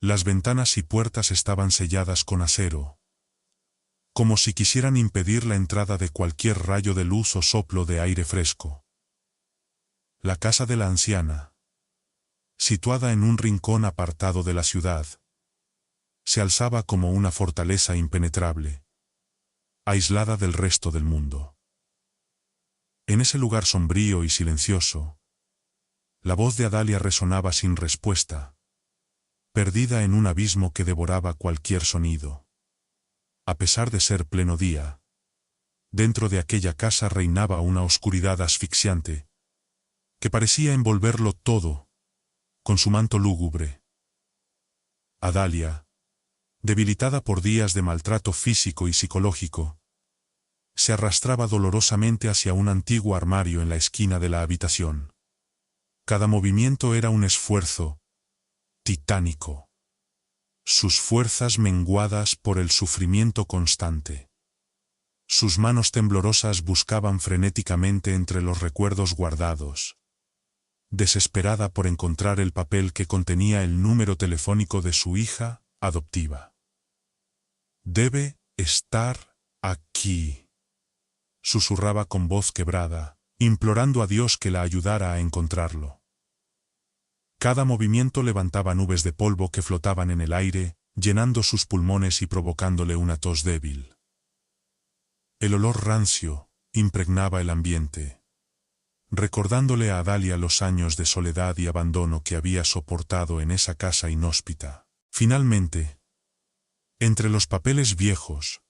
Las ventanas y puertas estaban selladas con acero, como si quisieran impedir la entrada de cualquier rayo de luz o soplo de aire fresco. La casa de la anciana, situada en un rincón apartado de la ciudad, se alzaba como una fortaleza impenetrable, aislada del resto del mundo. En ese lugar sombrío y silencioso, la voz de Adalia resonaba sin respuesta, perdida en un abismo que devoraba cualquier sonido. A pesar de ser pleno día, dentro de aquella casa reinaba una oscuridad asfixiante, que parecía envolverlo todo, con su manto lúgubre. Adalia, debilitada por días de maltrato físico y psicológico, se arrastraba dolorosamente hacia un antiguo armario en la esquina de la habitación. Cada movimiento era un esfuerzo titánico, sus fuerzas menguadas por el sufrimiento constante. Sus manos temblorosas buscaban frenéticamente entre los recuerdos guardados, desesperada por encontrar el papel que contenía el número telefónico de su hija adoptiva. «Debe estar aquí», susurraba con voz quebrada, implorando a Dios que la ayudara a encontrarlo. Cada movimiento levantaba nubes de polvo que flotaban en el aire, llenando sus pulmones y provocándole una tos débil. El olor rancio impregnaba el ambiente, recordándole a Adalia los años de soledad y abandono que había soportado en esa casa inhóspita. Finalmente, entre los papeles viejos,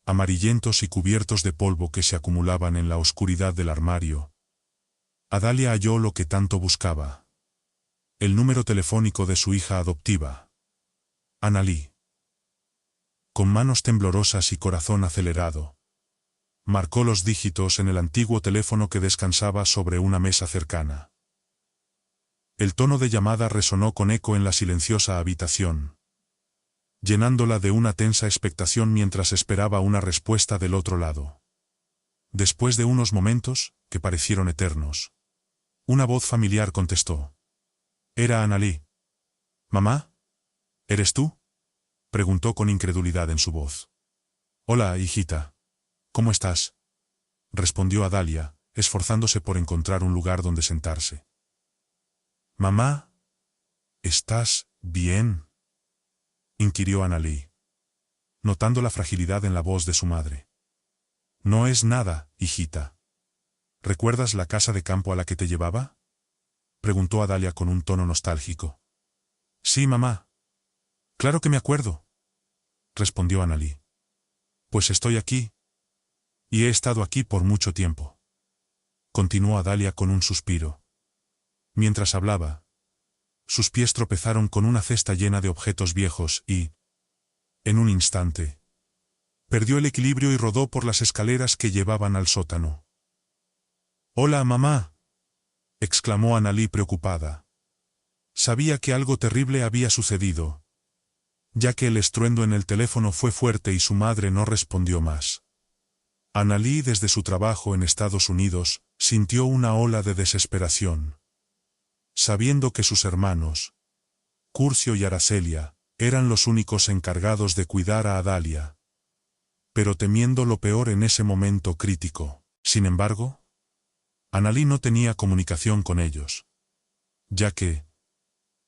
amarillentos y cubiertos de polvo que se acumulaban en la oscuridad del armario, Adalia halló lo que tanto buscaba: el número telefónico de su hija adoptiva, Annalie. Con manos temblorosas y corazón acelerado, marcó los dígitos en el antiguo teléfono que descansaba sobre una mesa cercana. El tono de llamada resonó con eco en la silenciosa habitación, llenándola de una tensa expectación mientras esperaba una respuesta del otro lado. Después de unos momentos, que parecieron eternos, una voz familiar contestó. Era Annalie. «¿Mamá? ¿Eres tú?», preguntó con incredulidad en su voz. «Hola, hijita. ¿Cómo estás?», respondió Adalia, esforzándose por encontrar un lugar donde sentarse. «Mamá, ¿estás bien?», inquirió Annalie, notando la fragilidad en la voz de su madre. «No es nada, hijita. ¿Recuerdas la casa de campo a la que te llevaba?», preguntó Adalia con un tono nostálgico. «Sí, mamá. Claro que me acuerdo», respondió Annalie. «Pues estoy aquí. Y he estado aquí por mucho tiempo», continuó Adalia con un suspiro. Mientras hablaba, sus pies tropezaron con una cesta llena de objetos viejos y, en un instante, perdió el equilibrio y rodó por las escaleras que llevaban al sótano. «Hola, mamá», exclamó Annalie preocupada. Sabía que algo terrible había sucedido, ya que el estruendo en el teléfono fue fuerte y su madre no respondió más. Annalie, desde su trabajo en Estados Unidos, sintió una ola de desesperación. Sabiendo que sus hermanos, Curcio y Aracelia, eran los únicos encargados de cuidar a Adalia, pero temiendo lo peor en ese momento crítico. Sin embargo, Annalie no tenía comunicación con ellos, ya que,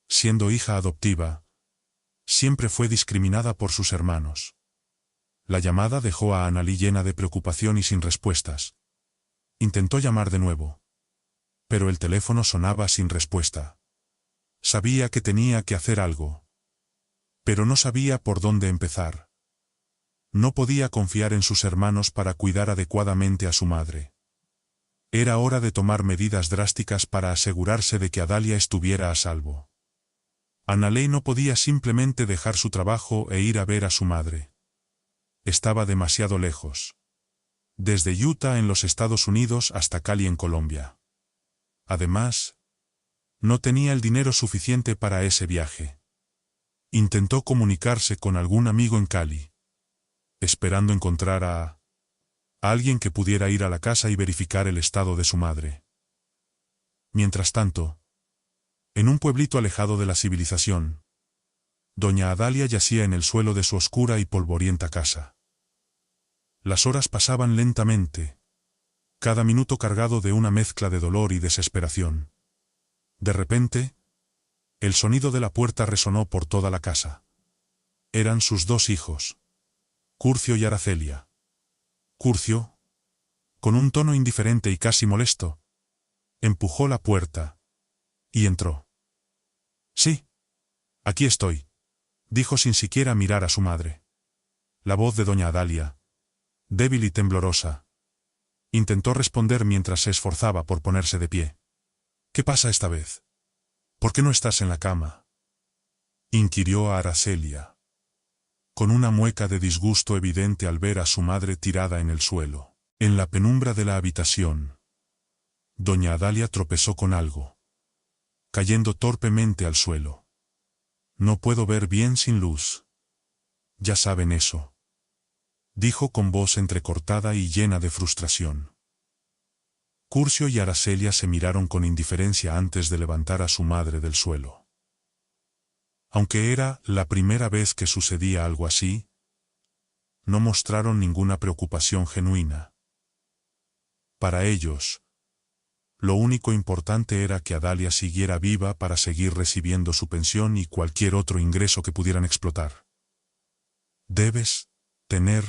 siendo hija adoptiva, siempre fue discriminada por sus hermanos. La llamada dejó a Annalie llena de preocupación y sin respuestas. Intentó llamar de nuevo, pero el teléfono sonaba sin respuesta. Sabía que tenía que hacer algo, pero no sabía por dónde empezar. No podía confiar en sus hermanos para cuidar adecuadamente a su madre. Era hora de tomar medidas drásticas para asegurarse de que Adalia estuviera a salvo. Annalie no podía simplemente dejar su trabajo e ir a ver a su madre. Estaba demasiado lejos. Desde Utah en los Estados Unidos hasta Cali en Colombia. Además, no tenía el dinero suficiente para ese viaje. Intentó comunicarse con algún amigo en Cali, esperando encontrar a alguien que pudiera ir a la casa y verificar el estado de su madre. Mientras tanto, en un pueblito alejado de la civilización, Doña Adalia yacía en el suelo de su oscura y polvorienta casa. Las horas pasaban lentamente, cada minuto cargado de una mezcla de dolor y desesperación. De repente, el sonido de la puerta resonó por toda la casa. Eran sus dos hijos, Curcio y Aracelia. Curcio, con un tono indiferente y casi molesto, empujó la puerta y entró. «Sí, aquí estoy», dijo sin siquiera mirar a su madre. La voz de doña Adalia, débil y temblorosa, intentó responder mientras se esforzaba por ponerse de pie. «¿Qué pasa esta vez? ¿Por qué no estás en la cama?», inquirió a Aracelia, con una mueca de disgusto evidente al ver a su madre tirada en el suelo. En la penumbra de la habitación, doña Adalia tropezó con algo, cayendo torpemente al suelo. «No puedo ver bien sin luz». «Ya saben eso», dijo con voz entrecortada y llena de frustración. Curcio y Aracelia se miraron con indiferencia antes de levantar a su madre del suelo. Aunque era la primera vez que sucedía algo así, no mostraron ninguna preocupación genuina. Para ellos, lo único importante era que Adalia siguiera viva para seguir recibiendo su pensión y cualquier otro ingreso que pudieran explotar. «Debes tener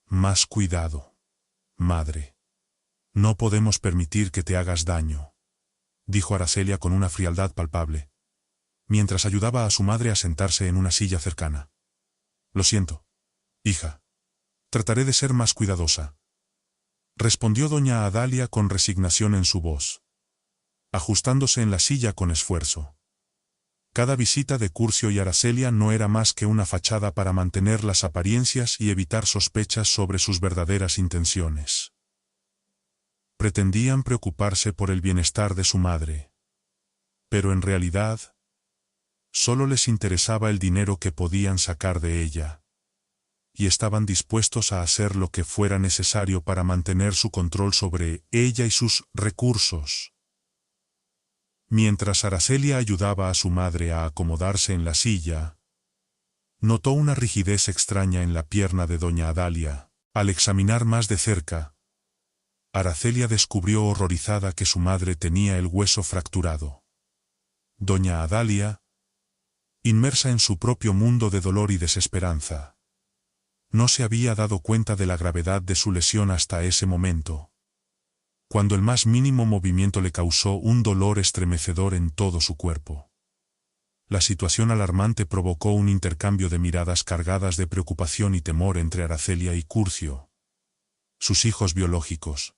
más cuidado, madre. No podemos permitir que te hagas daño», dijo Aracelia con una frialdad palpable, mientras ayudaba a su madre a sentarse en una silla cercana. «Lo siento, hija. Trataré de ser más cuidadosa», respondió doña Adalia con resignación en su voz, ajustándose en la silla con esfuerzo. Cada visita de Curcio y Aracelia no era más que una fachada para mantener las apariencias y evitar sospechas sobre sus verdaderas intenciones. Pretendían preocuparse por el bienestar de su madre, pero en realidad, solo les interesaba el dinero que podían sacar de ella, y estaban dispuestos a hacer lo que fuera necesario para mantener su control sobre ella y sus recursos. Mientras Aracelia ayudaba a su madre a acomodarse en la silla, notó una rigidez extraña en la pierna de doña Adalia. Al examinar más de cerca, Aracelia descubrió horrorizada que su madre tenía el hueso fracturado. Doña Adalia, inmersa en su propio mundo de dolor y desesperanza, no se había dado cuenta de la gravedad de su lesión hasta ese momento, cuando el más mínimo movimiento le causó un dolor estremecedor en todo su cuerpo. La situación alarmante provocó un intercambio de miradas cargadas de preocupación y temor entre Aracelia y Curcio, sus hijos biológicos.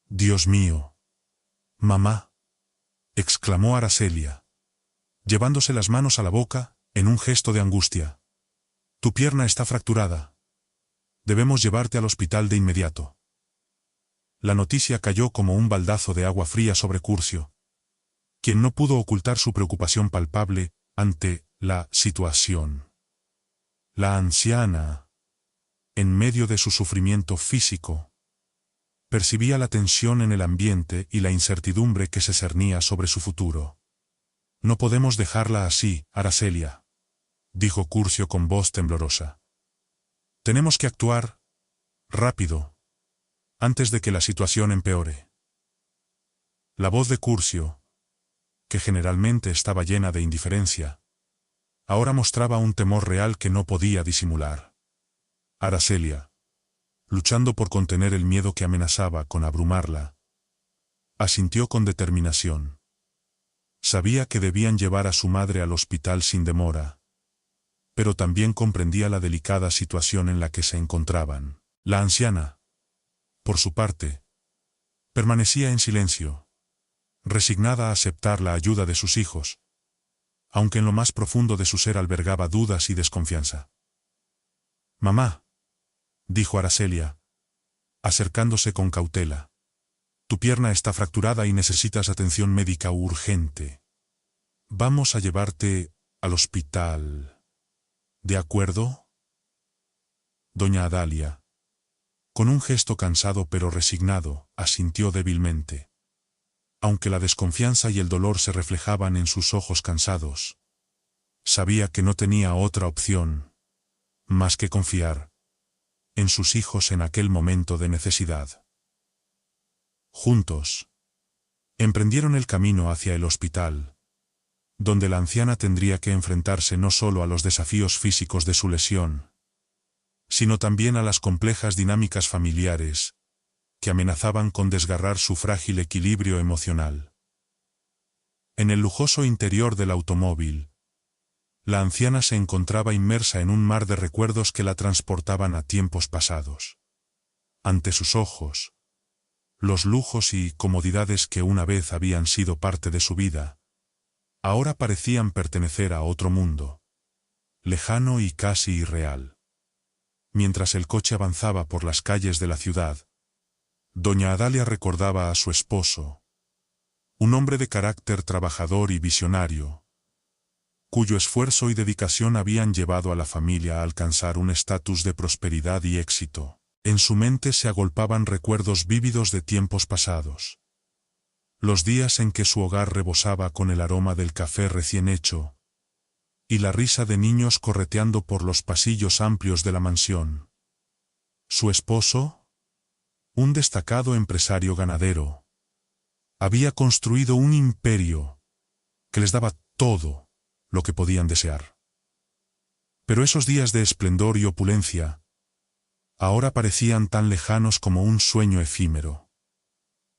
«Dios mío. Mamá», exclamó Aracelia, llevándose las manos a la boca, en un gesto de angustia. «Tu pierna está fracturada. Debemos llevarte al hospital de inmediato». La noticia cayó como un baldazo de agua fría sobre Curcio, quien no pudo ocultar su preocupación palpable ante la situación. La anciana, en medio de su sufrimiento físico, percibía la tensión en el ambiente y la incertidumbre que se cernía sobre su futuro. «No podemos dejarla así, Aracelia», dijo Curcio con voz temblorosa. «Tenemos que actuar rápido, antes de que la situación empeore». La voz de Curcio, que generalmente estaba llena de indiferencia, ahora mostraba un temor real que no podía disimular. Aracelia, luchando por contener el miedo que amenazaba con abrumarla, asintió con determinación. Sabía que debían llevar a su madre al hospital sin demora, pero también comprendía la delicada situación en la que se encontraban. La anciana, por su parte, permanecía en silencio, resignada a aceptar la ayuda de sus hijos, aunque en lo más profundo de su ser albergaba dudas y desconfianza. «Mamá», dijo Aracelia, acercándose con cautela, «tu pierna está fracturada y necesitas atención médica urgente. Vamos a llevarte al hospital. ¿De acuerdo?». Doña Adalia, con un gesto cansado pero resignado, asintió débilmente. Aunque la desconfianza y el dolor se reflejaban en sus ojos cansados, Sabía que no tenía otra opción más que confiar en sus hijos en aquel momento de necesidad. Juntos, emprendieron el camino hacia el hospital, donde la anciana tendría que enfrentarse no solo a los desafíos físicos de su lesión, sino también a las complejas dinámicas familiares que amenazaban con desgarrar su frágil equilibrio emocional. En el lujoso interior del automóvil, la anciana se encontraba inmersa en un mar de recuerdos que la transportaban a tiempos pasados. Ante sus ojos, los lujos y comodidades que una vez habían sido parte de su vida, ahora parecían pertenecer a otro mundo, lejano y casi irreal. Mientras el coche avanzaba por las calles de la ciudad, doña Adalia recordaba a su esposo, un hombre de carácter trabajador y visionario, cuyo esfuerzo y dedicación habían llevado a la familia a alcanzar un estatus de prosperidad y éxito. En su mente se agolpaban recuerdos vívidos de tiempos pasados. Los días en que su hogar rebosaba con el aroma del café recién hecho, y la risa de niños correteando por los pasillos amplios de la mansión. Su esposo, un destacado empresario ganadero, había construido un imperio que les daba todo lo que podían desear. Pero esos días de esplendor y opulencia ahora parecían tan lejanos como un sueño efímero.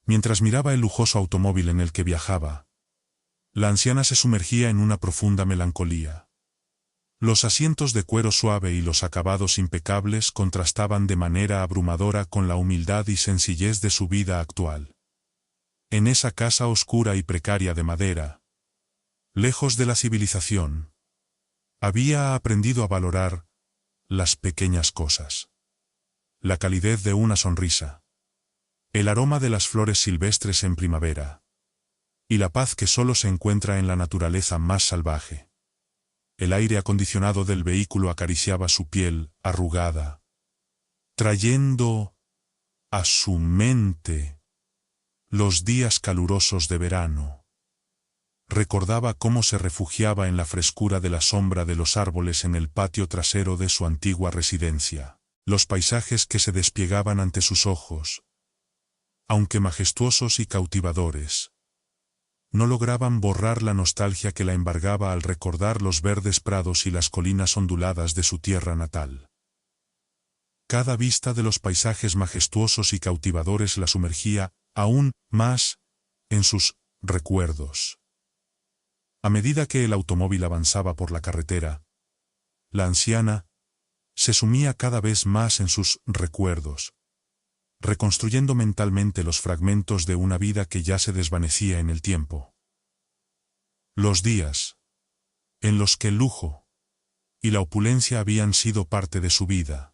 Mientras miraba el lujoso automóvil en el que viajaba, la anciana se sumergía en una profunda melancolía. Los asientos de cuero suave y los acabados impecables contrastaban de manera abrumadora con la humildad y sencillez de su vida actual. En esa casa oscura y precaria de madera, lejos de la civilización, había aprendido a valorar las pequeñas cosas. La calidez de una sonrisa, el aroma de las flores silvestres en primavera, y la paz que solo se encuentra en la naturaleza más salvaje. El aire acondicionado del vehículo acariciaba su piel arrugada, trayendo a su mente los días calurosos de verano. Recordaba cómo se refugiaba en la frescura de la sombra de los árboles en el patio trasero de su antigua residencia. Los paisajes que se desplegaban ante sus ojos, aunque majestuosos y cautivadores, no lograban borrar la nostalgia que la embargaba al recordar los verdes prados y las colinas onduladas de su tierra natal. Cada vista de los paisajes majestuosos y cautivadores la sumergía aún más en sus recuerdos. A medida que el automóvil avanzaba por la carretera, la anciana se sumía cada vez más en sus recuerdos, reconstruyendo mentalmente los fragmentos de una vida que ya se desvanecía en el tiempo. Los días en los que el lujo y la opulencia habían sido parte de su vida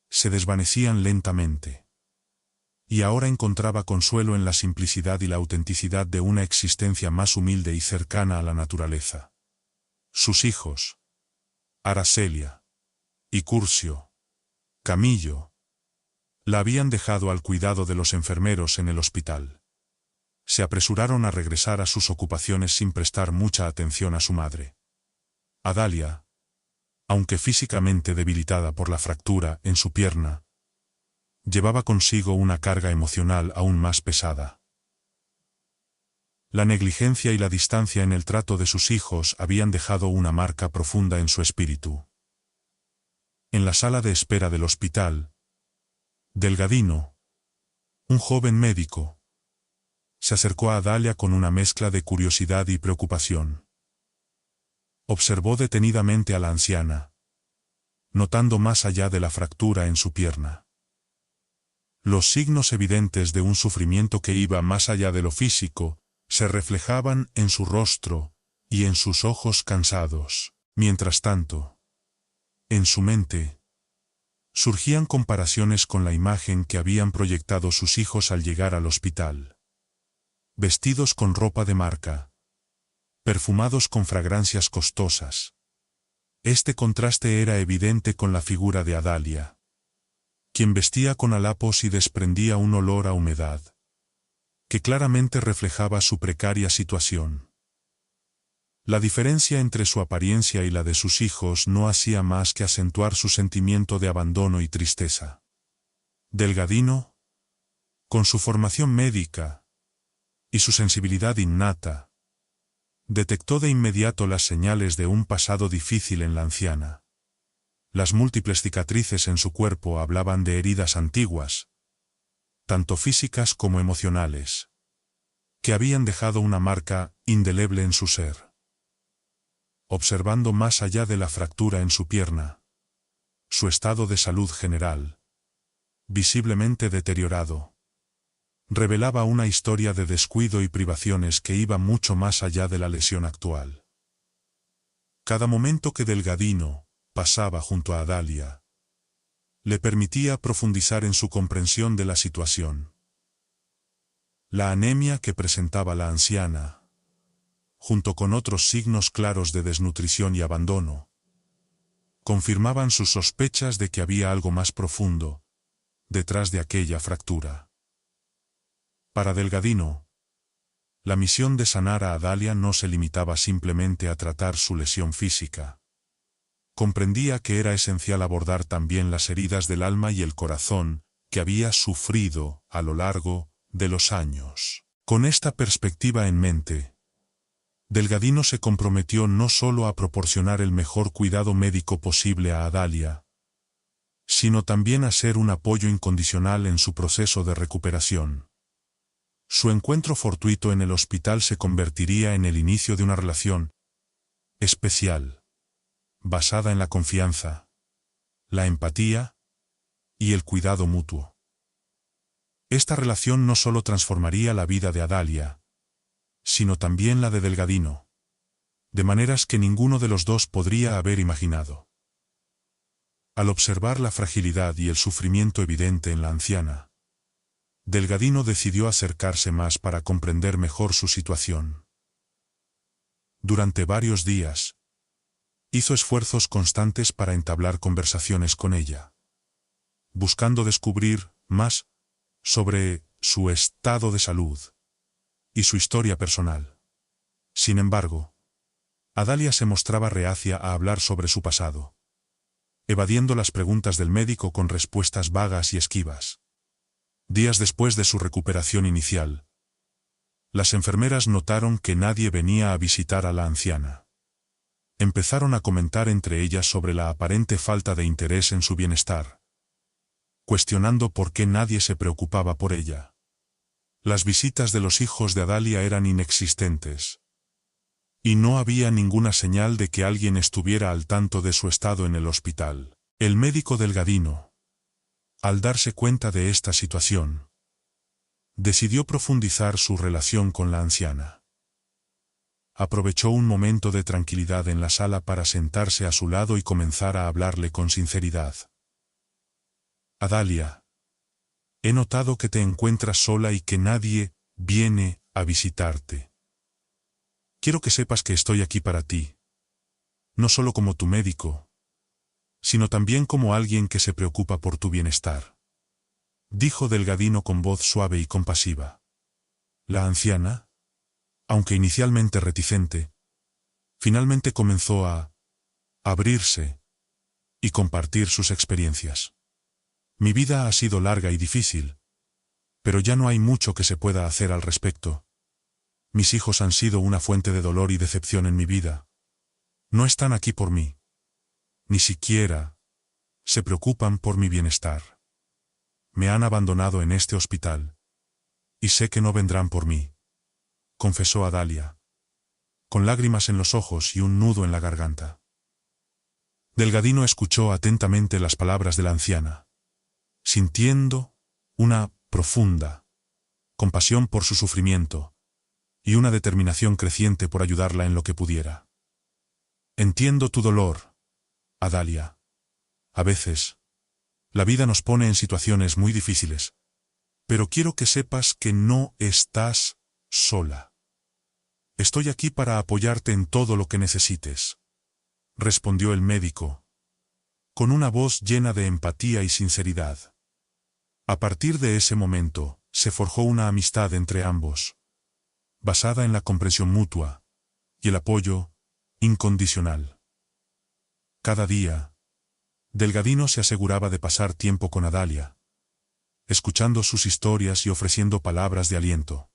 se desvanecían lentamente, y ahora encontraba consuelo en la simplicidad y la autenticidad de una existencia más humilde y cercana a la naturaleza. Sus hijos, Aracelia y Curcio, Camillo, la habían dejado al cuidado de los enfermeros en el hospital. Se apresuraron a regresar a sus ocupaciones sin prestar mucha atención a su madre. Adalia, aunque físicamente debilitada por la fractura en su pierna, llevaba consigo una carga emocional aún más pesada. La negligencia y la distancia en el trato de sus hijos habían dejado una marca profunda en su espíritu. En la sala de espera del hospital, Delgadino, un joven médico, se acercó a Adalia con una mezcla de curiosidad y preocupación. Observó detenidamente a la anciana, notando más allá de la fractura en su pierna los signos evidentes de un sufrimiento que iba más allá de lo físico, se reflejaban en su rostro y en sus ojos cansados. Mientras tanto, en su mente, surgían comparaciones con la imagen que habían proyectado sus hijos al llegar al hospital. Vestidos con ropa de marca, perfumados con fragancias costosas. Este contraste era evidente con la figura de Adalia, quien vestía con halapos y desprendía un olor a humedad, que claramente reflejaba su precaria situación. La diferencia entre su apariencia y la de sus hijos no hacía más que acentuar su sentimiento de abandono y tristeza. Delgadino, con su formación médica y su sensibilidad innata, detectó de inmediato las señales de un pasado difícil en la anciana. Las múltiples cicatrices en su cuerpo hablaban de heridas antiguas, tanto físicas como emocionales, que habían dejado una marca indeleble en su ser. Observando más allá de la fractura en su pierna, su estado de salud general, visiblemente deteriorado, revelaba una historia de descuido y privaciones que iba mucho más allá de la lesión actual. Cada momento que Delgadino pasaba junto a Adalia le permitía profundizar en su comprensión de la situación. La anemia que presentaba la anciana, junto con otros signos claros de desnutrición y abandono, confirmaban sus sospechas de que había algo más profundo detrás de aquella fractura. Para Delgadino, la misión de sanar a Adalia no se limitaba simplemente a tratar su lesión física. Comprendía que era esencial abordar también las heridas del alma y el corazón que había sufrido a lo largo de los años. Con esta perspectiva en mente, Delgadino se comprometió no solo a proporcionar el mejor cuidado médico posible a Adalia, sino también a ser un apoyo incondicional en su proceso de recuperación. Su encuentro fortuito en el hospital se convertiría en el inicio de una relación especial, basada en la confianza, la empatía y el cuidado mutuo. Esta relación no solo transformaría la vida de Adalia, sino también la de Delgadino, de maneras que ninguno de los dos podría haber imaginado. Al observar la fragilidad y el sufrimiento evidente en la anciana, Delgadino decidió acercarse más para comprender mejor su situación. Durante varios días, hizo esfuerzos constantes para entablar conversaciones con ella, buscando descubrir más sobre su estado de salud y su historia personal. Sin embargo, Adalia se mostraba reacia a hablar sobre su pasado, evadiendo las preguntas del médico con respuestas vagas y esquivas. Días después de su recuperación inicial, las enfermeras notaron que nadie venía a visitar a la anciana. Empezaron a comentar entre ellas sobre la aparente falta de interés en su bienestar, cuestionando por qué nadie se preocupaba por ella. Las visitas de los hijos de Adalia eran inexistentes, y no había ninguna señal de que alguien estuviera al tanto de su estado en el hospital. El médico Delgadino, al darse cuenta de esta situación, decidió profundizar su relación con la anciana. Aprovechó un momento de tranquilidad en la sala para sentarse a su lado y comenzar a hablarle con sinceridad. Adalia, he notado que te encuentras sola y que nadie viene a visitarte. Quiero que sepas que estoy aquí para ti, no solo como tu médico, sino también como alguien que se preocupa por tu bienestar, dijo Delgadino con voz suave y compasiva. La anciana, aunque inicialmente reticente, finalmente comenzó a abrirse y compartir sus experiencias. Mi vida ha sido larga y difícil, pero ya no hay mucho que se pueda hacer al respecto. Mis hijos han sido una fuente de dolor y decepción en mi vida. No están aquí por mí. Ni siquiera se preocupan por mi bienestar. Me han abandonado en este hospital, y sé que no vendrán por mí, confesó Adalia, con lágrimas en los ojos y un nudo en la garganta. Delgadino escuchó atentamente las palabras de la anciana, sintiendo una profunda compasión por su sufrimiento y una determinación creciente por ayudarla en lo que pudiera. Entiendo tu dolor, Adalia. A veces, la vida nos pone en situaciones muy difíciles, pero quiero que sepas que no estás sola. Estoy aquí para apoyarte en todo lo que necesites, respondió el médico, con una voz llena de empatía y sinceridad. A partir de ese momento, se forjó una amistad entre ambos, basada en la comprensión mutua y el apoyo incondicional. Cada día, Delgadino se aseguraba de pasar tiempo con Adalia, escuchando sus historias y ofreciendo palabras de aliento.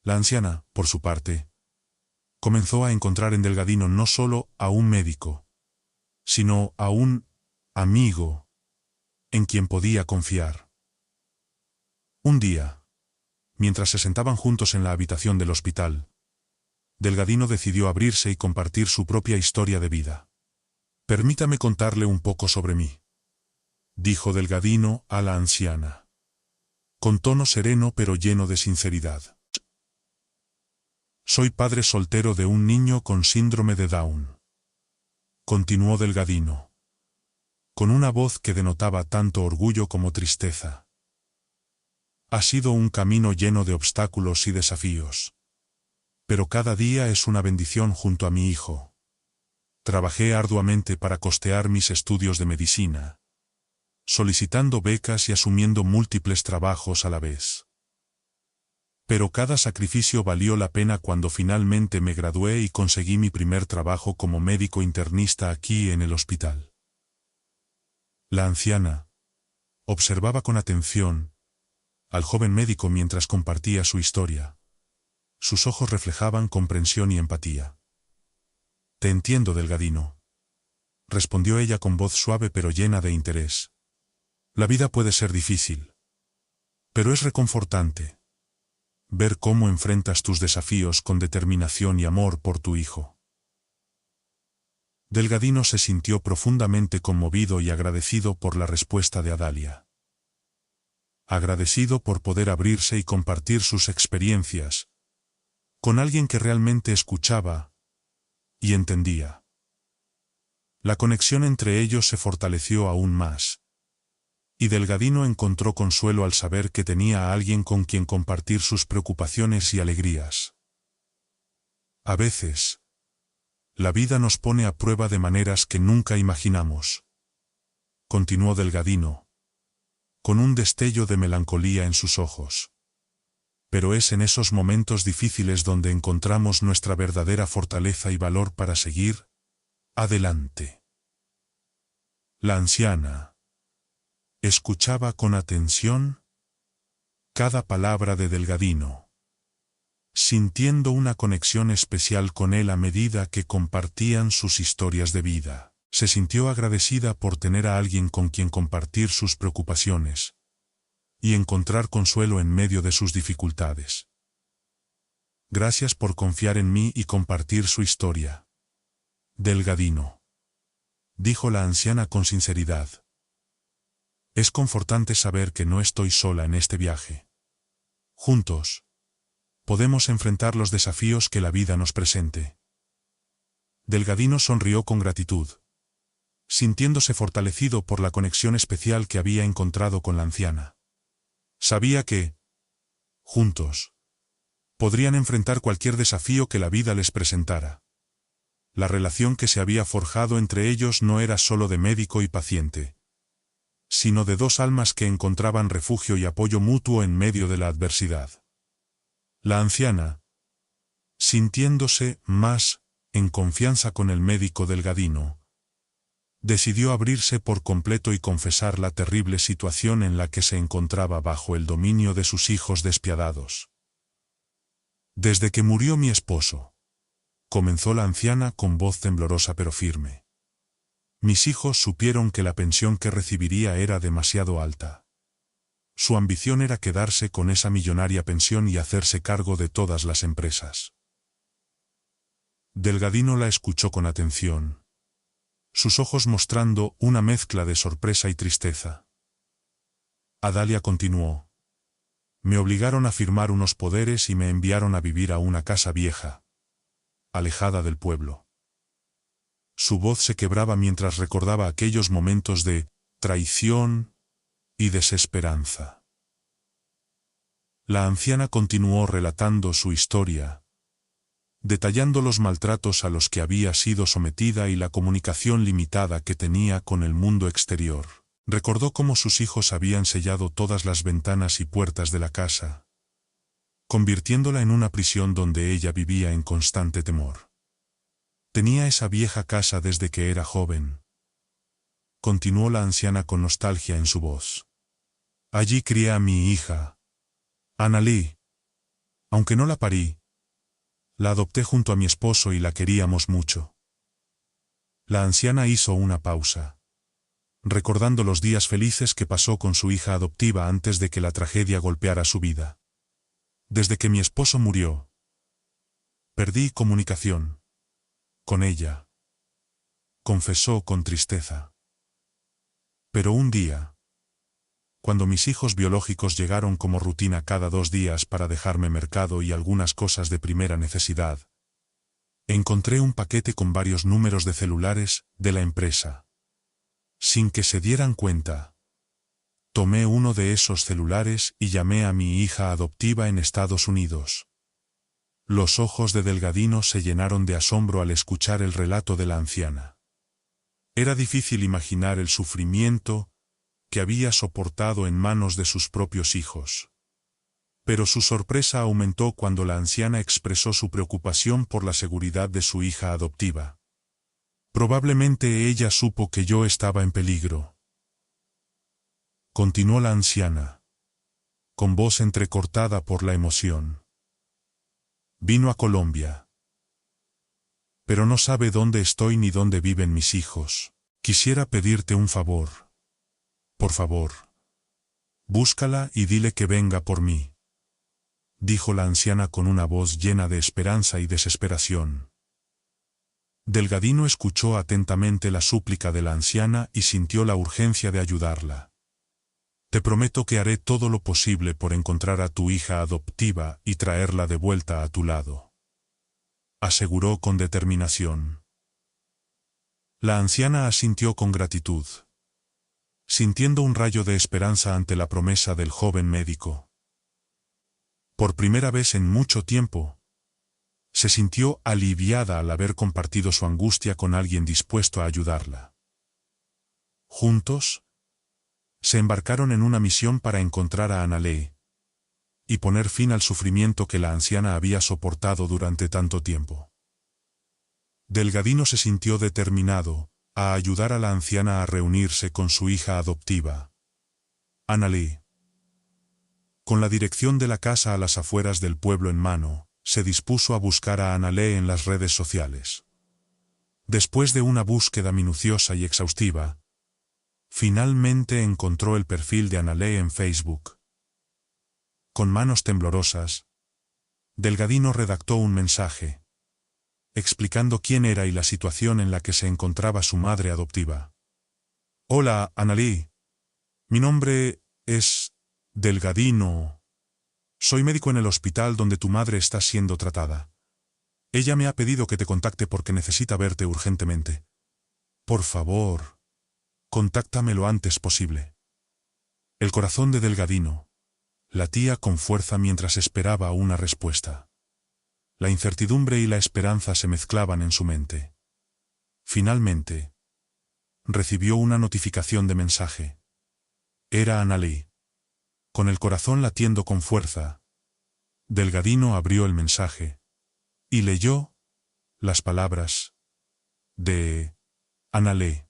La anciana, por su parte, comenzó a encontrar en Delgadino no solo a un médico, sino a un amigo en quien podía confiar. Un día, mientras se sentaban juntos en la habitación del hospital, Delgadino decidió abrirse y compartir su propia historia de vida. «Permítame contarle un poco sobre mí», dijo Delgadino a la anciana, con tono sereno pero lleno de sinceridad. «Soy padre soltero de un niño con síndrome de Down», continuó Delgadino, con una voz que denotaba tanto orgullo como tristeza. «Ha sido un camino lleno de obstáculos y desafíos. Pero cada día es una bendición junto a mi hijo. Trabajé arduamente para costear mis estudios de medicina, solicitando becas y asumiendo múltiples trabajos a la vez. Pero cada sacrificio valió la pena cuando finalmente me gradué y conseguí mi primer trabajo como médico internista aquí en el hospital». La anciana observaba con atención al joven médico mientras compartía su historia. Sus ojos reflejaban comprensión y empatía. «Te entiendo, Delgadino», respondió ella con voz suave pero llena de interés. «La vida puede ser difícil, pero es reconfortante ver cómo enfrentas tus desafíos con determinación y amor por tu hijo». Delgadino se sintió profundamente conmovido y agradecido por la respuesta de Adalia. Agradecido por poder abrirse y compartir sus experiencias con alguien que realmente escuchaba y entendía. La conexión entre ellos se fortaleció aún más, y Delgadino encontró consuelo al saber que tenía a alguien con quien compartir sus preocupaciones y alegrías. A veces, la vida nos pone a prueba de maneras que nunca imaginamos, continuó Delgadino, con un destello de melancolía en sus ojos. Pero es en esos momentos difíciles donde encontramos nuestra verdadera fortaleza y valor para seguir adelante. La anciana escuchaba con atención cada palabra de Delgadino, sintiendo una conexión especial con él a medida que compartían sus historias de vida. Se sintió agradecida por tener a alguien con quien compartir sus preocupaciones y encontrar consuelo en medio de sus dificultades. «Gracias por confiar en mí y compartir su historia, Delgadino», dijo la anciana con sinceridad. «Es confortante saber que no estoy sola en este viaje. Juntos, podemos enfrentar los desafíos que la vida nos presente». Delgadino sonrió con gratitud, sintiéndose fortalecido por la conexión especial que había encontrado con la anciana. Sabía que, juntos, podrían enfrentar cualquier desafío que la vida les presentara. La relación que se había forjado entre ellos no era solo de médico y paciente, sino de dos almas que encontraban refugio y apoyo mutuo en medio de la adversidad. La anciana, sintiéndose más en confianza con el médico Delgadino, decidió abrirse por completo y confesar la terrible situación en la que se encontraba bajo el dominio de sus hijos despiadados. «Desde que murió mi esposo», comenzó la anciana con voz temblorosa pero firme, «mis hijos supieron que la pensión que recibiría era demasiado alta. Su ambición era quedarse con esa millonaria pensión y hacerse cargo de todas las empresas». Delgadino la escuchó con atención, sus ojos mostrando una mezcla de sorpresa y tristeza. Adalia continuó: «Me obligaron a firmar unos poderes y me enviaron a vivir a una casa vieja, alejada del pueblo». Su voz se quebraba mientras recordaba aquellos momentos de traición y desesperanza. La anciana continuó relatando su historia, detallando los maltratos a los que había sido sometida y la comunicación limitada que tenía con el mundo exterior. Recordó cómo sus hijos habían sellado todas las ventanas y puertas de la casa, convirtiéndola en una prisión donde ella vivía en constante temor. Tenía esa vieja casa desde que era joven. Continuó la anciana con nostalgia en su voz. Allí crié a mi hija, Annalie. Aunque no la parí, la adopté junto a mi esposo y la queríamos mucho. La anciana hizo una pausa, recordando los días felices que pasó con su hija adoptiva antes de que la tragedia golpeara su vida. Desde que mi esposo murió, perdí comunicación con ella, confesó con tristeza. Pero un día, cuando mis hijos biológicos llegaron como rutina cada 2 días para dejarme mercado y algunas cosas de primera necesidad, encontré un paquete con varios números de celulares de la empresa. Sin que se dieran cuenta, tomé uno de esos celulares y llamé a mi hija adoptiva en Estados Unidos. Los ojos de Delgadino se llenaron de asombro al escuchar el relato de la anciana. Era difícil imaginar el sufrimiento que había soportado en manos de sus propios hijos. Pero su sorpresa aumentó cuando la anciana expresó su preocupación por la seguridad de su hija adoptiva. Probablemente ella supo que yo estaba en peligro. Continuó la anciana, con voz entrecortada por la emoción. Vino a Colombia. Pero no sabe dónde estoy ni dónde viven mis hijos. Quisiera pedirte un favor. Por favor. Búscala y dile que venga por mí, dijo la anciana con una voz llena de esperanza y desesperación. Delgadino escuchó atentamente la súplica de la anciana y sintió la urgencia de ayudarla. Te prometo que haré todo lo posible por encontrar a tu hija adoptiva y traerla de vuelta a tu lado, aseguró con determinación. La anciana asintió con gratitud, sintiendo un rayo de esperanza ante la promesa del joven médico. Por primera vez en mucho tiempo, se sintió aliviada al haber compartido su angustia con alguien dispuesto a ayudarla. Juntos, se embarcaron en una misión para encontrar a Annalie y poner fin al sufrimiento que la anciana había soportado durante tanto tiempo. Delgadino se sintió determinado a ayudar a la anciana a reunirse con su hija adoptiva, Annalie. Con la dirección de la casa a las afueras del pueblo en mano, se dispuso a buscar a Annalie en las redes sociales. Después de una búsqueda minuciosa y exhaustiva, finalmente encontró el perfil de Annalie en Facebook. Con manos temblorosas, Delgadino redactó un mensaje, explicando quién era y la situación en la que se encontraba su madre adoptiva. Hola, Annalie. Mi nombre es Delgadino. Soy médico en el hospital donde tu madre está siendo tratada. Ella me ha pedido que te contacte porque necesita verte urgentemente. Por favor, contáctame lo antes posible. El corazón de Delgadino latía con fuerza mientras esperaba una respuesta. La incertidumbre y la esperanza se mezclaban en su mente. Finalmente, recibió una notificación de mensaje. Era Annalie. Con el corazón latiendo con fuerza, Delgadino abrió el mensaje y leyó las palabras de Annalie.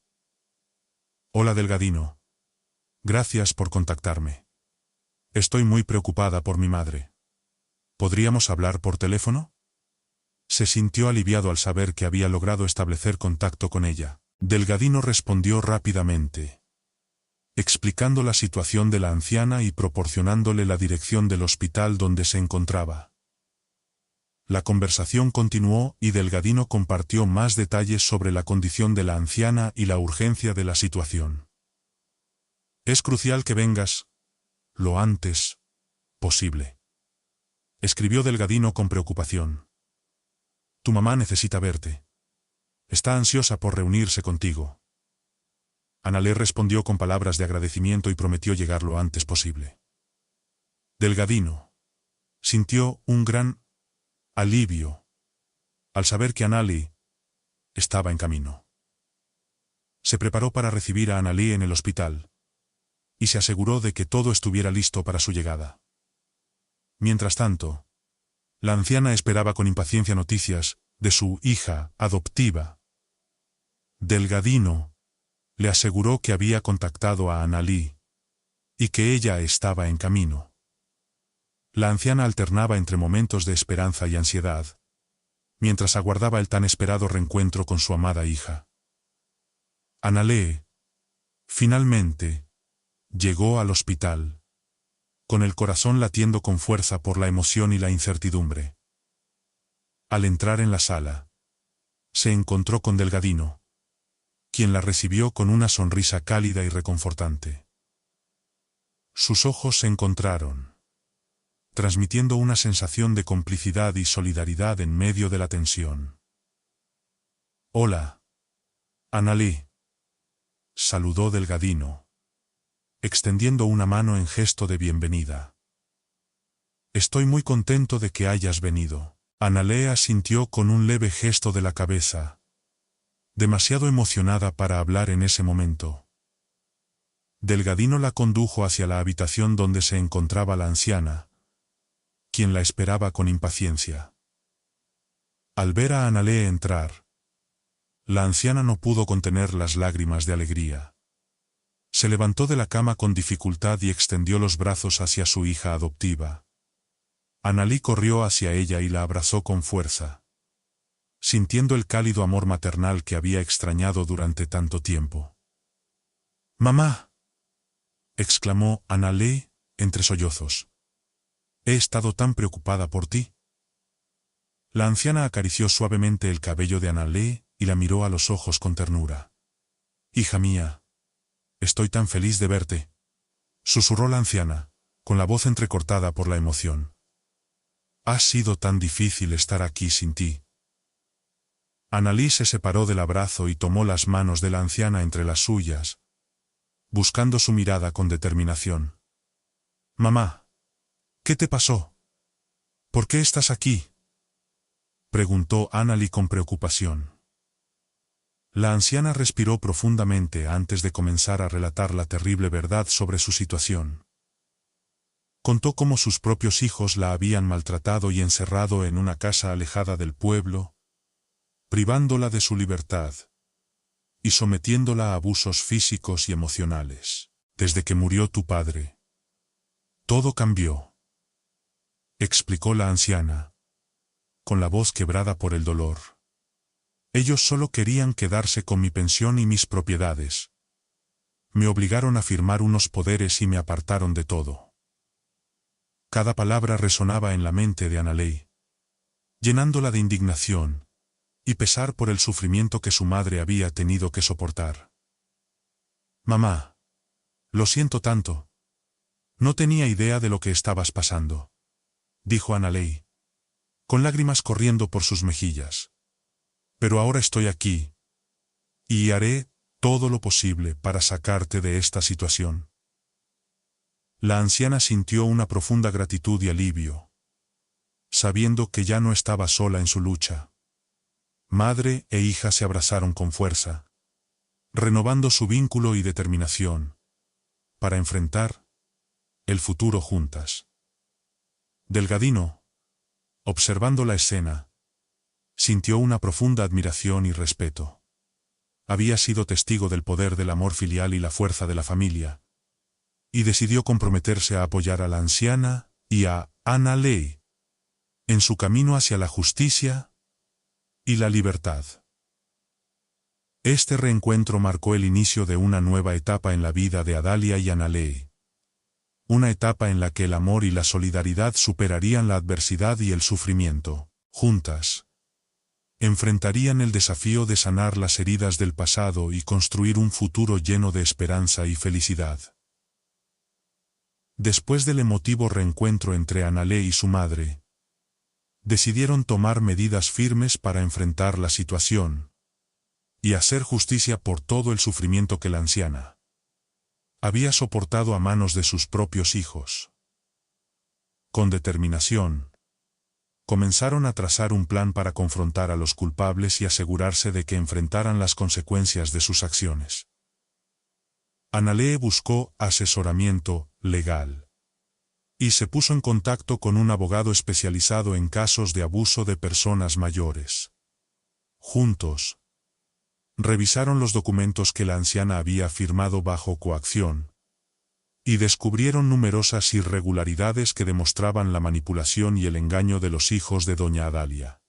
Hola Delgadino. Gracias por contactarme. Estoy muy preocupada por mi madre. ¿Podríamos hablar por teléfono? Se sintió aliviado al saber que había logrado establecer contacto con ella. Delgadino respondió rápidamente, explicando la situación de la anciana y proporcionándole la dirección del hospital donde se encontraba. La conversación continuó y Delgadino compartió más detalles sobre la condición de la anciana y la urgencia de la situación. Es crucial que vengas lo antes posible, escribió Delgadino con preocupación. Tu mamá necesita verte. Está ansiosa por reunirse contigo. Annalie respondió con palabras de agradecimiento y prometió llegar lo antes posible. Delgadino sintió un gran alivio al saber que Annalie estaba en camino. Se preparó para recibir a Annalie en el hospital y se aseguró de que todo estuviera listo para su llegada. Mientras tanto, la anciana esperaba con impaciencia noticias de su hija adoptiva. Delgadino le aseguró que había contactado a Analí y que ella estaba en camino. La anciana alternaba entre momentos de esperanza y ansiedad, mientras aguardaba el tan esperado reencuentro con su amada hija. Analí, finalmente, llegó al hospital, con el corazón latiendo con fuerza por la emoción y la incertidumbre. Al entrar en la sala, se encontró con Delgadino, quien la recibió con una sonrisa cálida y reconfortante. Sus ojos se encontraron, transmitiendo una sensación de complicidad y solidaridad en medio de la tensión. «Hola, Analí», saludó Delgadino, extendiendo una mano en gesto de bienvenida. «Estoy muy contento de que hayas venido». Analí asintió con un leve gesto de la cabeza, demasiado emocionada para hablar en ese momento. Delgadino la condujo hacia la habitación donde se encontraba la anciana, quien la esperaba con impaciencia. Al ver a Analí entrar, la anciana no pudo contener las lágrimas de alegría. Se levantó de la cama con dificultad y extendió los brazos hacia su hija adoptiva. Analí corrió hacia ella y la abrazó con fuerza, sintiendo el cálido amor maternal que había extrañado durante tanto tiempo. «¡Mamá!», exclamó Analí entre sollozos. «He estado tan preocupada por ti». La anciana acarició suavemente el cabello de Analí y la miró a los ojos con ternura. «Hija mía, estoy tan feliz de verte», susurró la anciana, con la voz entrecortada por la emoción. «Ha sido tan difícil estar aquí sin ti». Analí se separó del abrazo y tomó las manos de la anciana entre las suyas, buscando su mirada con determinación. «Mamá, ¿qué te pasó? ¿Por qué estás aquí?», preguntó Analí con preocupación. La anciana respiró profundamente antes de comenzar a relatar la terrible verdad sobre su situación. Contó cómo sus propios hijos la habían maltratado y encerrado en una casa alejada del pueblo, privándola de su libertad y sometiéndola a abusos físicos y emocionales. «Desde que murió tu padre, todo cambió», explicó la anciana, con la voz quebrada por el dolor. «Ellos solo querían quedarse con mi pensión y mis propiedades. Me obligaron a firmar unos poderes y me apartaron de todo». Cada palabra resonaba en la mente de Analí, llenándola de indignación y pesar por el sufrimiento que su madre había tenido que soportar. «Mamá, lo siento tanto. No tenía idea de lo que estabas pasando», dijo Analí, con lágrimas corriendo por sus mejillas. «Pero ahora estoy aquí, y haré todo lo posible para sacarte de esta situación». La anciana sintió una profunda gratitud y alivio, sabiendo que ya no estaba sola en su lucha. Madre e hija se abrazaron con fuerza, renovando su vínculo y determinación para enfrentar el futuro juntas. Delgadino, observando la escena, sintió una profunda admiración y respeto. Había sido testigo del poder del amor filial y la fuerza de la familia, y decidió comprometerse a apoyar a la anciana y a Analí en su camino hacia la justicia y la libertad. Este reencuentro marcó el inicio de una nueva etapa en la vida de Adalia y Analí. Una etapa en la que el amor y la solidaridad superarían la adversidad y el sufrimiento. Juntas, enfrentarían el desafío de sanar las heridas del pasado y construir un futuro lleno de esperanza y felicidad. Después del emotivo reencuentro entre Analí y su madre, decidieron tomar medidas firmes para enfrentar la situación y hacer justicia por todo el sufrimiento que la anciana había soportado a manos de sus propios hijos. Con determinación, comenzaron a trazar un plan para confrontar a los culpables y asegurarse de que enfrentaran las consecuencias de sus acciones. Analí buscó asesoramiento legal y se puso en contacto con un abogado especializado en casos de abuso de personas mayores. Juntos, revisaron los documentos que la anciana había firmado bajo coacción, y descubrieron numerosas irregularidades que demostraban la manipulación y el engaño de los hijos de doña Adalia.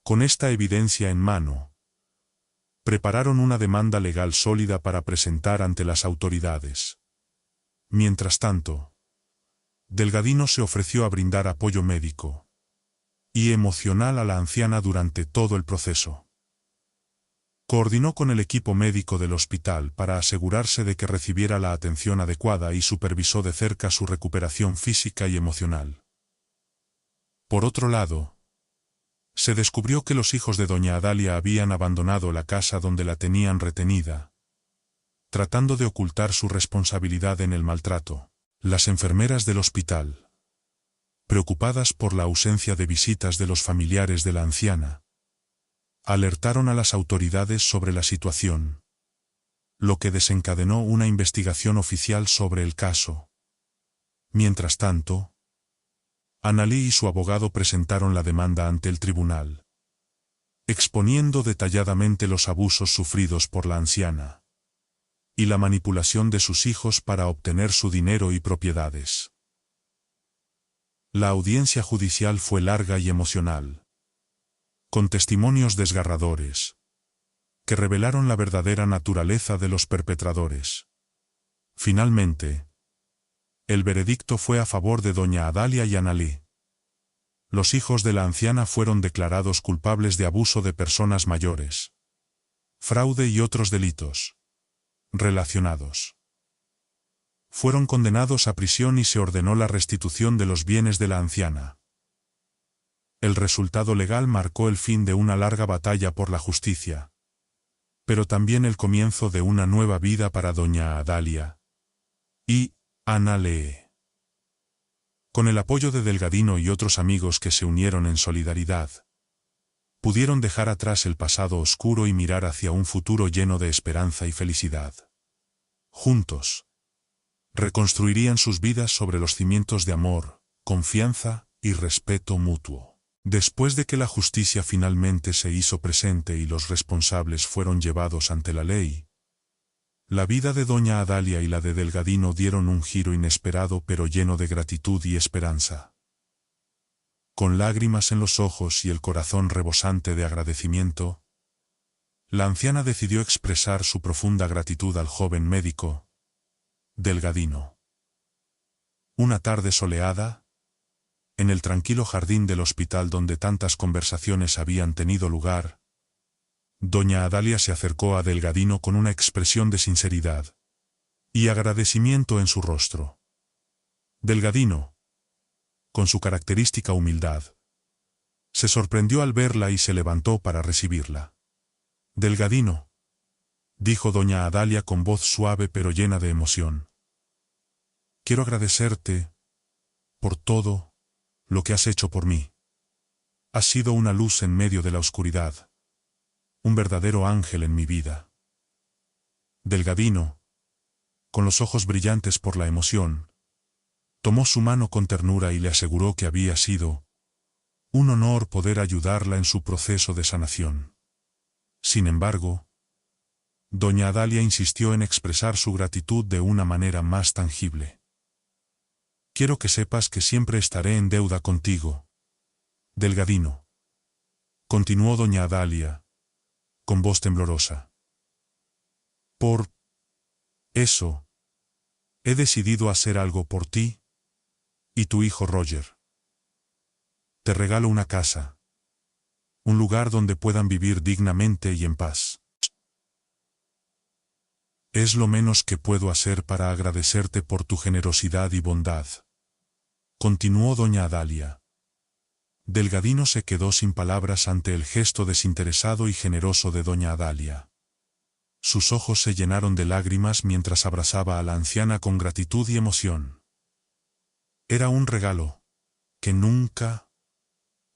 Con esta evidencia en mano, prepararon una demanda legal sólida para presentar ante las autoridades. Mientras tanto, Delgadino se ofreció a brindar apoyo médico y emocional a la anciana durante todo el proceso. Coordinó con el equipo médico del hospital para asegurarse de que recibiera la atención adecuada y supervisó de cerca su recuperación física y emocional. Por otro lado, se descubrió que los hijos de doña Adalia habían abandonado la casa donde la tenían retenida, tratando de ocultar su responsabilidad en el maltrato. Las enfermeras del hospital, preocupadas por la ausencia de visitas de los familiares de la anciana, alertaron a las autoridades sobre la situación, lo que desencadenó una investigación oficial sobre el caso. Mientras tanto, Annalí y su abogado presentaron la demanda ante el tribunal, exponiendo detalladamente los abusos sufridos por la anciana y la manipulación de sus hijos para obtener su dinero y propiedades. La audiencia judicial fue larga y emocional, con testimonios desgarradores, que revelaron la verdadera naturaleza de los perpetradores. Finalmente, el veredicto fue a favor de doña Adalia y Annalí. Los hijos de la anciana fueron declarados culpables de abuso de personas mayores, fraude y otros delitos relacionados. Fueron condenados a prisión y se ordenó la restitución de los bienes de la anciana. El resultado legal marcó el fin de una larga batalla por la justicia, pero también el comienzo de una nueva vida para doña Adalia y Annalí. Con el apoyo de Delgadino y otros amigos que se unieron en solidaridad, pudieron dejar atrás el pasado oscuro y mirar hacia un futuro lleno de esperanza y felicidad. Juntos, reconstruirían sus vidas sobre los cimientos de amor, confianza y respeto mutuo. Después de que la justicia finalmente se hizo presente y los responsables fueron llevados ante la ley, la vida de doña Adalia y la de Delgadino dieron un giro inesperado pero lleno de gratitud y esperanza. Con lágrimas en los ojos y el corazón rebosante de agradecimiento, la anciana decidió expresar su profunda gratitud al joven médico, Delgadino. Una tarde soleada, en el tranquilo jardín del hospital donde tantas conversaciones habían tenido lugar, doña Adalia se acercó a Delgadino con una expresión de sinceridad y agradecimiento en su rostro. Delgadino, con su característica humildad, se sorprendió al verla y se levantó para recibirla. Delgadino, dijo doña Adalia con voz suave pero llena de emoción. Quiero agradecerte por todo lo que has hecho por mí. Has sido una luz en medio de la oscuridad, un verdadero ángel en mi vida. Delgadino, con los ojos brillantes por la emoción, tomó su mano con ternura y le aseguró que había sido un honor poder ayudarla en su proceso de sanación. Sin embargo, doña Adalia insistió en expresar su gratitud de una manera más tangible. Quiero que sepas que siempre estaré en deuda contigo, Delgadino, continuó doña Adalia, con voz temblorosa. Por eso, he decidido hacer algo por ti y tu hijo Roger. Te regalo una casa, un lugar donde puedan vivir dignamente y en paz. Es lo menos que puedo hacer para agradecerte por tu generosidad y bondad, continuó doña Adalia. Delgadino se quedó sin palabras ante el gesto desinteresado y generoso de doña Adalia. Sus ojos se llenaron de lágrimas mientras abrazaba a la anciana con gratitud y emoción. Era un regalo que nunca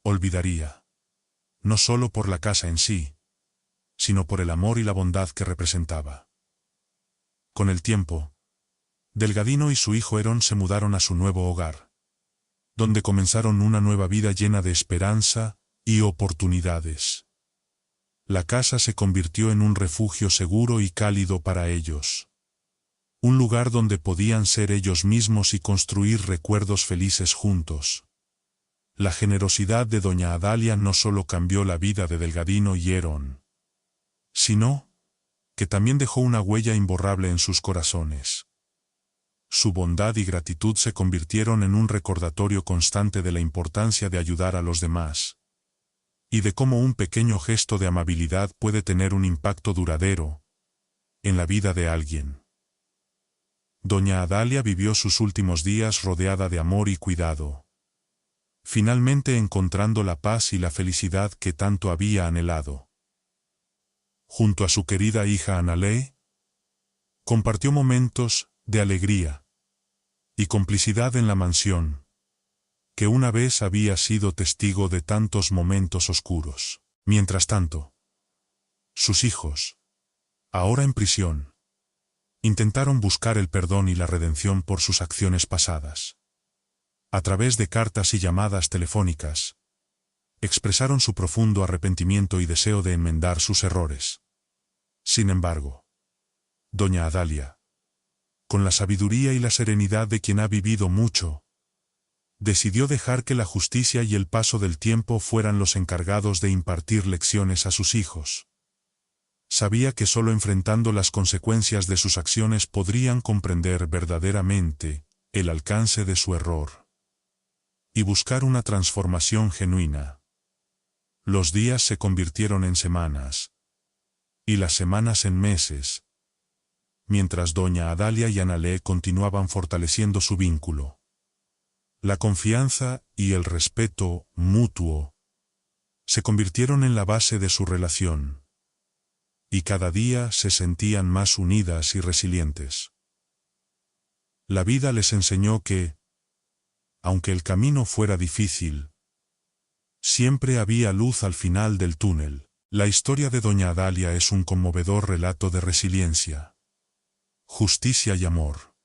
olvidaría, no solo por la casa en sí, sino por el amor y la bondad que representaba. Con el tiempo, Delgadino y su hijo Herón se mudaron a su nuevo hogar, donde comenzaron una nueva vida llena de esperanza y oportunidades. La casa se convirtió en un refugio seguro y cálido para ellos. Un lugar donde podían ser ellos mismos y construir recuerdos felices juntos. La generosidad de doña Adalia no solo cambió la vida de Delgadino y Herón, sino que también dejó una huella imborrable en sus corazones. Su bondad y gratitud se convirtieron en un recordatorio constante de la importancia de ayudar a los demás, y de cómo un pequeño gesto de amabilidad puede tener un impacto duradero en la vida de alguien. Doña Adalia vivió sus últimos días rodeada de amor y cuidado, finalmente encontrando la paz y la felicidad que tanto había anhelado. Junto a su querida hija Analee, compartió momentos de alegría y complicidad en la mansión, que una vez había sido testigo de tantos momentos oscuros. Mientras tanto, sus hijos, ahora en prisión, intentaron buscar el perdón y la redención por sus acciones pasadas. A través de cartas y llamadas telefónicas, expresaron su profundo arrepentimiento y deseo de enmendar sus errores. Sin embargo, doña Adalia, con la sabiduría y la serenidad de quien ha vivido mucho, decidió dejar que la justicia y el paso del tiempo fueran los encargados de impartir lecciones a sus hijos. Sabía que solo enfrentando las consecuencias de sus acciones podrían comprender verdaderamente el alcance de su error y buscar una transformación genuina. Los días se convirtieron en semanas, y las semanas en meses, mientras doña Adalia y Analee continuaban fortaleciendo su vínculo. La confianza y el respeto mutuo se convirtieron en la base de su relación, y cada día se sentían más unidas y resilientes. La vida les enseñó que, aunque el camino fuera difícil, siempre había luz al final del túnel. La historia de doña Adalia es un conmovedor relato de resiliencia, justicia y amor.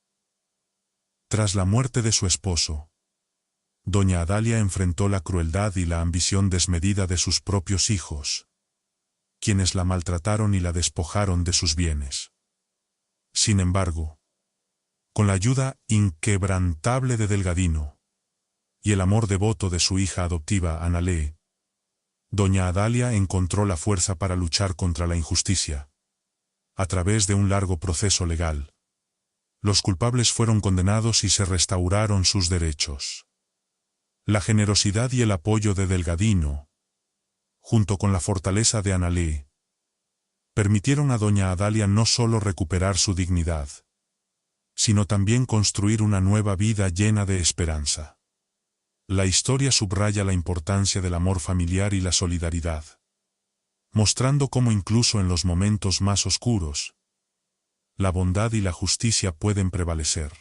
Tras la muerte de su esposo, doña Adalia enfrentó la crueldad y la ambición desmedida de sus propios hijos, quienes la maltrataron y la despojaron de sus bienes. Sin embargo, con la ayuda inquebrantable de Delgadino y el amor devoto de su hija adoptiva Analee, doña Adalia encontró la fuerza para luchar contra la injusticia. A través de un largo proceso legal, los culpables fueron condenados y se restauraron sus derechos. La generosidad y el apoyo de Delgadino, junto con la fortaleza de Analee, permitieron a doña Adalia no solo recuperar su dignidad, sino también construir una nueva vida llena de esperanza. La historia subraya la importancia del amor familiar y la solidaridad, mostrando cómo incluso en los momentos más oscuros, la bondad y la justicia pueden prevalecer.